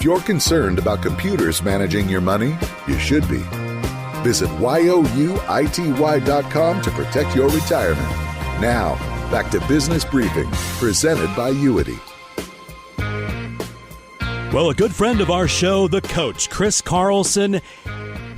If you're concerned about computers managing your money, you should be. Visit youity.com to protect your retirement. Now, back to Business Briefing, presented by Youity. Well, a good friend of our show, the coach, Chris Carlson,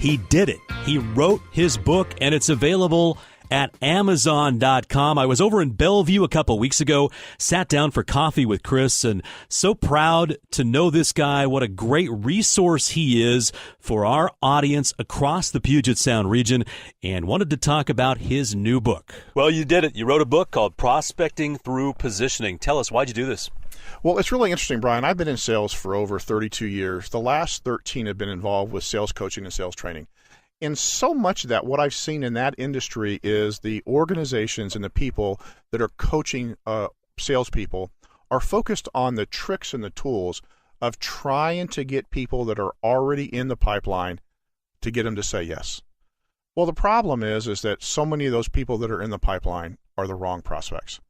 he did it. He wrote his book, and it's available at Amazon.com. I was over in Bellevue a couple weeks ago, sat down for coffee with Chris, and so proud to know this guy, what a great resource he is for our audience across the Puget Sound region, and wanted to talk about his new book. Well, you did it. You wrote a book called Prospecting Through Positioning. Tell us, why'd you do this? Well, it's really interesting, Brian. I've been in sales for over 32 years. The last 13 have been involved with sales coaching and sales training. And so much of that, what I've seen in that industry is the organizations and the people that are coaching salespeople are focused on the tricks and the tools of trying to get people that are already in the pipeline to get them to say yes. Well, the problem is that so many of those people that are in the pipeline are the wrong prospects.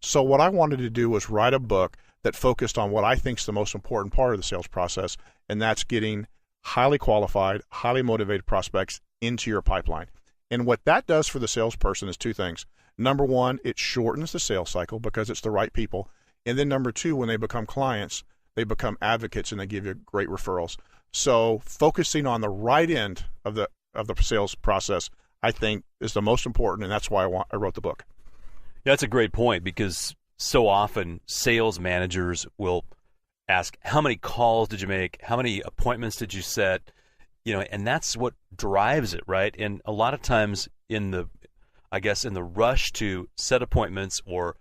So what I wanted to do was write a book that focused on what I think is the most important part of the sales process, and that's getting highly qualified, highly motivated prospects into your pipeline. And what that does for the salesperson is two things. Number one, it shortens the sales cycle because it's the right people. And then number two, when they become clients, they become advocates and they give you great referrals. So focusing on the right end of the sales process, I think, is the most important, and that's why I wrote the book. Yeah, that's a great point, because so often sales managers will ask, how many calls did you make? How many appointments did you set? And that's what drives it, right? And a lot of times in the rush to set appointments or,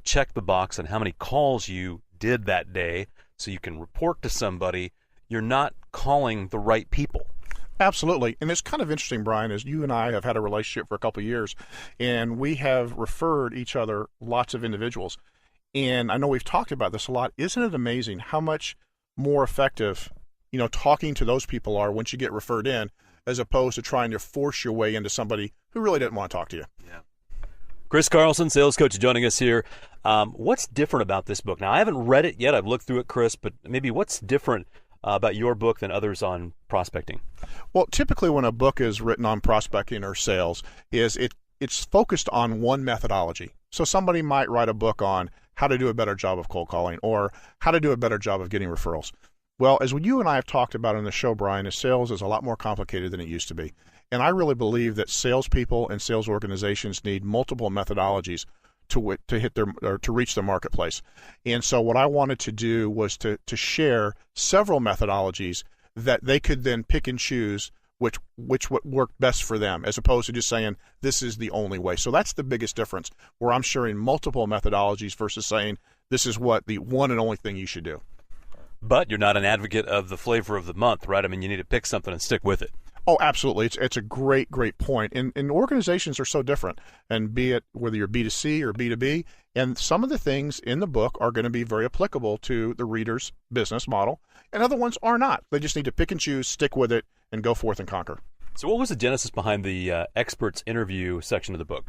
check the box on how many calls you did that day so you can report to somebody, you're not calling the right people. Absolutely. And it's kind of interesting, Brian, as you and I have had a relationship for a couple of years, and we have referred each other lots of individuals. And I know we've talked about this a lot. Isn't it amazing how much more effective, talking to those people are once you get referred in, as opposed to trying to force your way into somebody who really didn't want to talk to you? Yeah. Chris Carlson, sales coach, joining us here. What's different about this book? Now, I haven't read it yet. I've looked through it, Chris, but maybe what's different about your book than others on prospecting? Well, typically when a book is written on prospecting or sales, it's focused on one methodology. So somebody might write a book on how to do a better job of cold calling or how to do a better job of getting referrals. Well, as you and I have talked about on the show, Brian, sales is a lot more complicated than it used to be. And I really believe that salespeople and sales organizations need multiple methodologies to reach the marketplace. And so what I wanted to do was to share several methodologies that they could then pick and choose which would work best for them, as opposed to just saying this is the only way. So that's the biggest difference, where I'm sharing multiple methodologies versus saying this is what the one and only thing you should do. But you're not an advocate of the flavor of the month, right? I mean, you need to pick something and stick with it. Oh, absolutely. It's a great point. And organizations are so different, and be it whether you're B2C or B2B, and some of the things in the book are going to be very applicable to the reader's business model, and other ones are not. They just need to pick and choose, stick with it, and go forth and conquer. So what was the genesis behind the experts interview section of the book?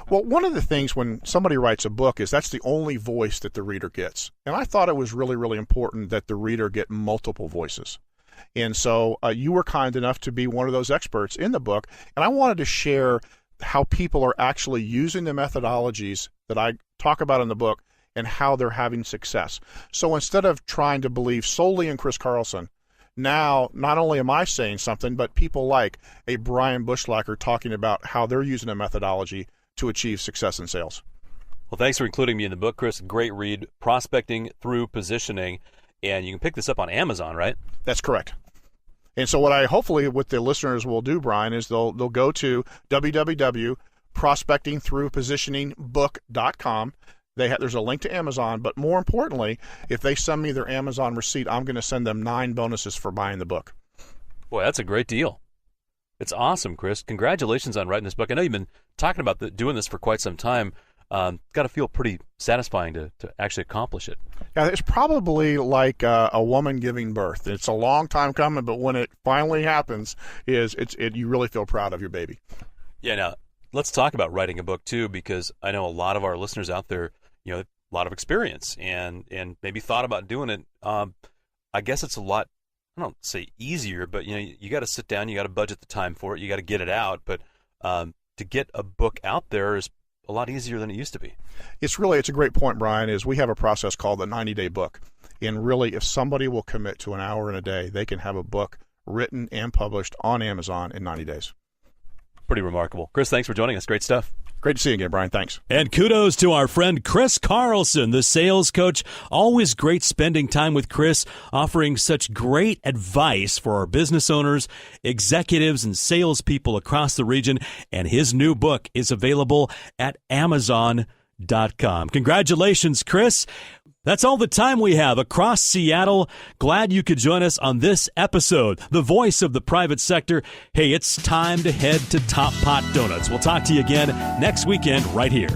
Well, one of the things when somebody writes a book is that's the only voice that the reader gets. And I thought it was really, really important that the reader get multiple voices. And so you were kind enough to be one of those experts in the book, and I wanted to share how people are actually using the methodologies that I talk about in the book and how they're having success. So instead of trying to believe solely in Chris Carlson, now not only am I saying something, but people like a Brian Bushlach are talking about how they're using a methodology to achieve success in sales. Well, thanks for including me in the book, Chris. Great read, Prospecting Through Positioning. And you can pick this up on Amazon, right? That's correct. And so what I hopefully what the listeners will do, Brian, is they'll go to www.prospectingthroughpositioningbook.com. There's a link to Amazon, but more importantly, if they send me their Amazon receipt, I'm going to send them 9 bonuses for buying the book. Boy, that's a great deal. It's awesome, Chris. Congratulations on writing this book. I know you've been talking about doing this for quite some time. Got to feel pretty satisfying to actually accomplish it. Yeah, it's probably like a woman giving birth. It's a long time coming, but when it finally happens, you really feel proud of your baby. Yeah. Now let's talk about writing a book too, because I know a lot of our listeners out there, a lot of experience and maybe thought about doing it. I guess it's a lot I don't say easier, but you got to sit down, you got to budget the time for it, you got to get it out. But to get a book out there is a lot easier than it used to be. It's a great point, Brian, is we have a process called the 90-day book. And really, if somebody will commit to an hour in a day, they can have a book written and published on Amazon in 90 days. Pretty remarkable. Chris, thanks for joining us. Great stuff. Great to see you again, Brian. Thanks. And kudos to our friend Chris Carlson, the sales coach. Always great spending time with Chris, offering such great advice for our business owners, executives, and salespeople across the region. And his new book is available at Amazon.com. Congratulations, Chris. That's all the time we have across Seattle. Glad you could join us on this episode, the voice of the private sector. Hey, it's time to head to Top Pot Donuts. We'll talk to you again next weekend right here.